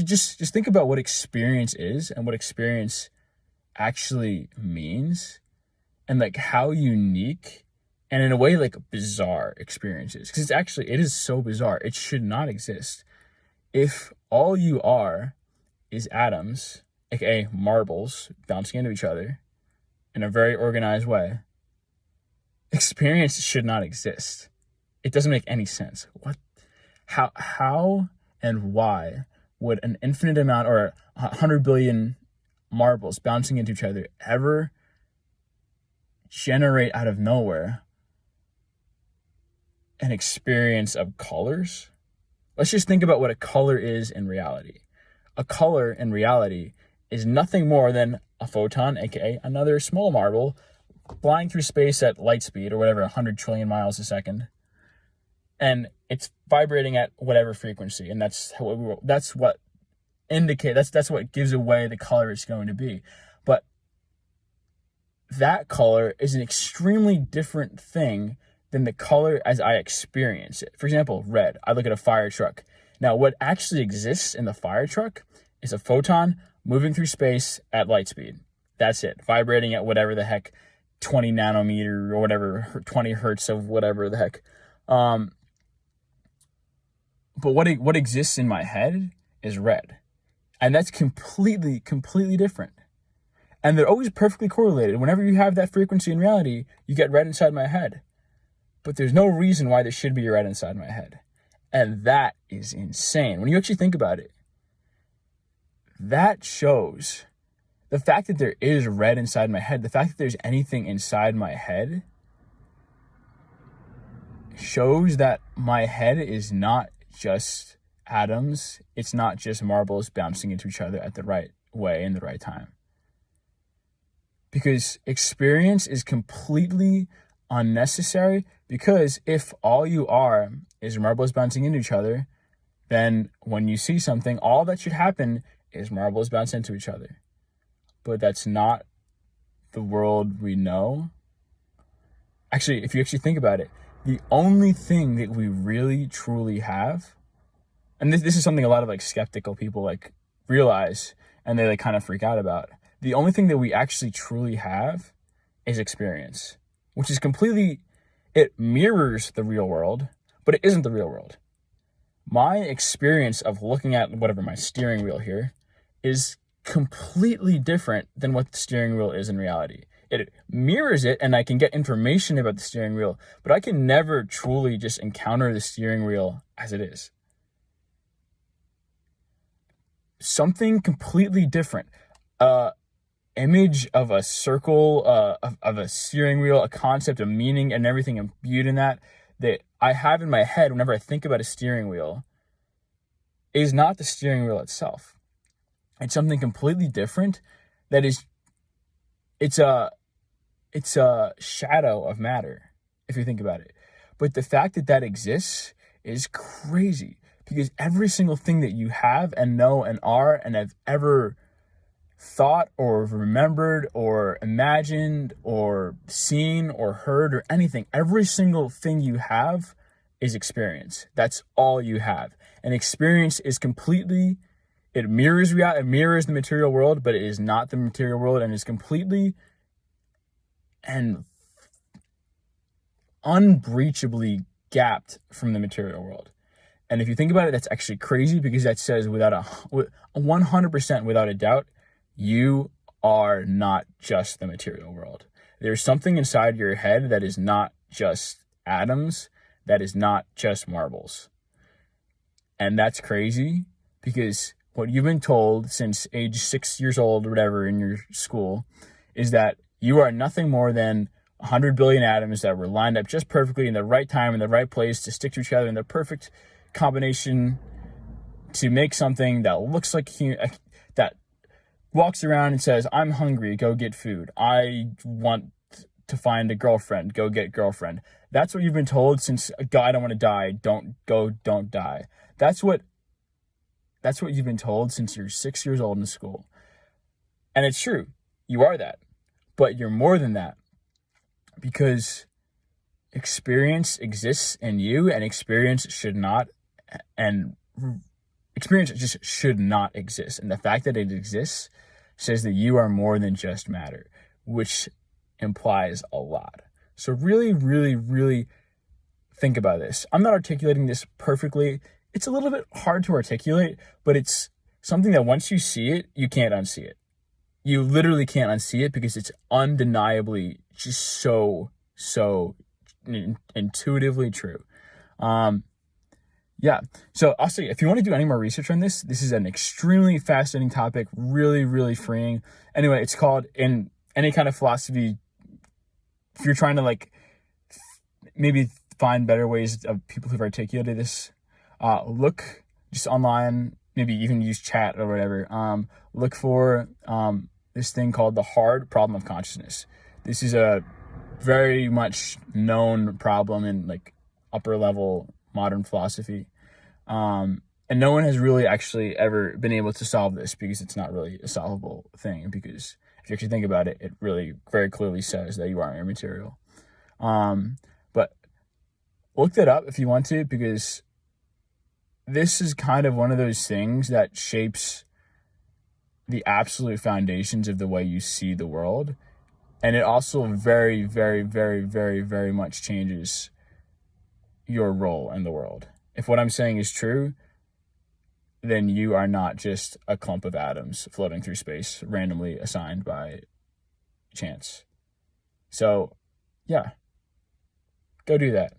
just think about what experience is and what experience actually means, and like how unique and in a way like bizarre experiences, because it is so bizarre. It should not exist. If all you are is atoms, aka marbles bouncing into each other in a very organized way, experience should not exist. It doesn't make any sense. How and why would an infinite amount or 100 billion marbles bouncing into each other ever generate out of nowhere an experience of colors? Let's just think about what a color is in reality. A color in reality is nothing more than a photon, aka another small marble, flying through space at light speed or whatever, 100 trillion miles a second. And it's vibrating at whatever frequency, and that's what gives away the color it's going to be. But that color is an extremely different thing than the color as I experience it. For example, red. I look at a fire truck. Now, what actually exists in the fire truck is a photon moving through space at light speed. That's it. Vibrating at whatever the heck, 20 nanometer or whatever, 20 hertz of whatever the heck. But what exists in my head is red. And that's completely different. And they're always perfectly correlated. Whenever you have that frequency in reality, you get red inside my head. But there's no reason why there should be red inside my head. And that is insane. When you actually think about it, that shows the fact that there is red inside my head, the fact that there's anything inside my head shows that my head is not just atoms. It's not just marbles bouncing into each other at the right way in the right time. Because experience is completely unnecessary, because if all you are is marbles bouncing into each other, then when you see something, all that should happen is marbles bounce into each other. But that's not the world we know. Actually, if you actually think about it, the only thing that we really truly have, and this is something a lot of like skeptical people like realize and they like kind of freak out about. The only thing that we actually truly have is experience, which is it mirrors the real world, but it isn't the real world. My experience of looking at whatever my steering wheel here is completely different than what the steering wheel is in reality. It mirrors it, and I can get information about the steering wheel, but I can never truly just encounter the steering wheel as it is. Something completely different. Image of a circle, of a steering wheel, a concept, a meaning, and everything imbued in that I have in my head whenever I think about a steering wheel is not the steering wheel itself. It's something completely different that is, it's a shadow of matter, if you think about it. But the fact that exists is crazy, because every single thing that you have and know and are and have ever thought or remembered or imagined or seen or heard or anything, every single thing you have is experience. That's all you have. And experience is it mirrors reality, it mirrors the material world, but it is not the material world, and is completely and unbreachably gapped from the material world. And if you think about it, that's actually crazy, because that says without 100% without a doubt, you are not just the material world. There's something inside your head that is not just atoms, that is not just marbles. And that's crazy, because what you've been told since age 6 years old or whatever in your school is that you are nothing more than 100 billion atoms that were lined up just perfectly in the right time, in the right place, to stick to each other in the perfect combination to make something that looks like that walks around and says, I'm hungry, go get food. I want to find a girlfriend, go get girlfriend. That's what you've been told since, God, I don't want to die, don't die. That's what you've been told since you're 6 years old in school. And it's true, you are that. But you're more than that, because experience exists in you, and experience should not, and experience just should not exist. And the fact that it exists says that you are more than just matter, which implies a lot. So really, really, really think about this. I'm not articulating this perfectly. It's a little bit hard to articulate, but it's something that once you see it, you can't unsee it. You literally can't unsee it because it's undeniably just so intuitively true. Yeah. So I'll say, if you want to do any more research on this, this is an extremely fascinating topic, really, really freeing. Anyway, it's called, in any kind of philosophy, if you're trying to like maybe find better ways of people who've articulated this, look just online, maybe even use chat or whatever. Look for this thing called the hard problem of consciousness. This is a very much known problem in like upper level modern philosophy. And no one has really actually ever been able to solve this because it's not really a solvable thing, because if you actually think about it, it really very clearly says that you are immaterial. But look that up if you want to, because this is kind of one of those things that shapes the absolute foundations of the way you see the world. And it also very, very, very, very, very much changes your role in the world. If what I'm saying is true, then you are not just a clump of atoms floating through space randomly assigned by chance. So, yeah, go do that.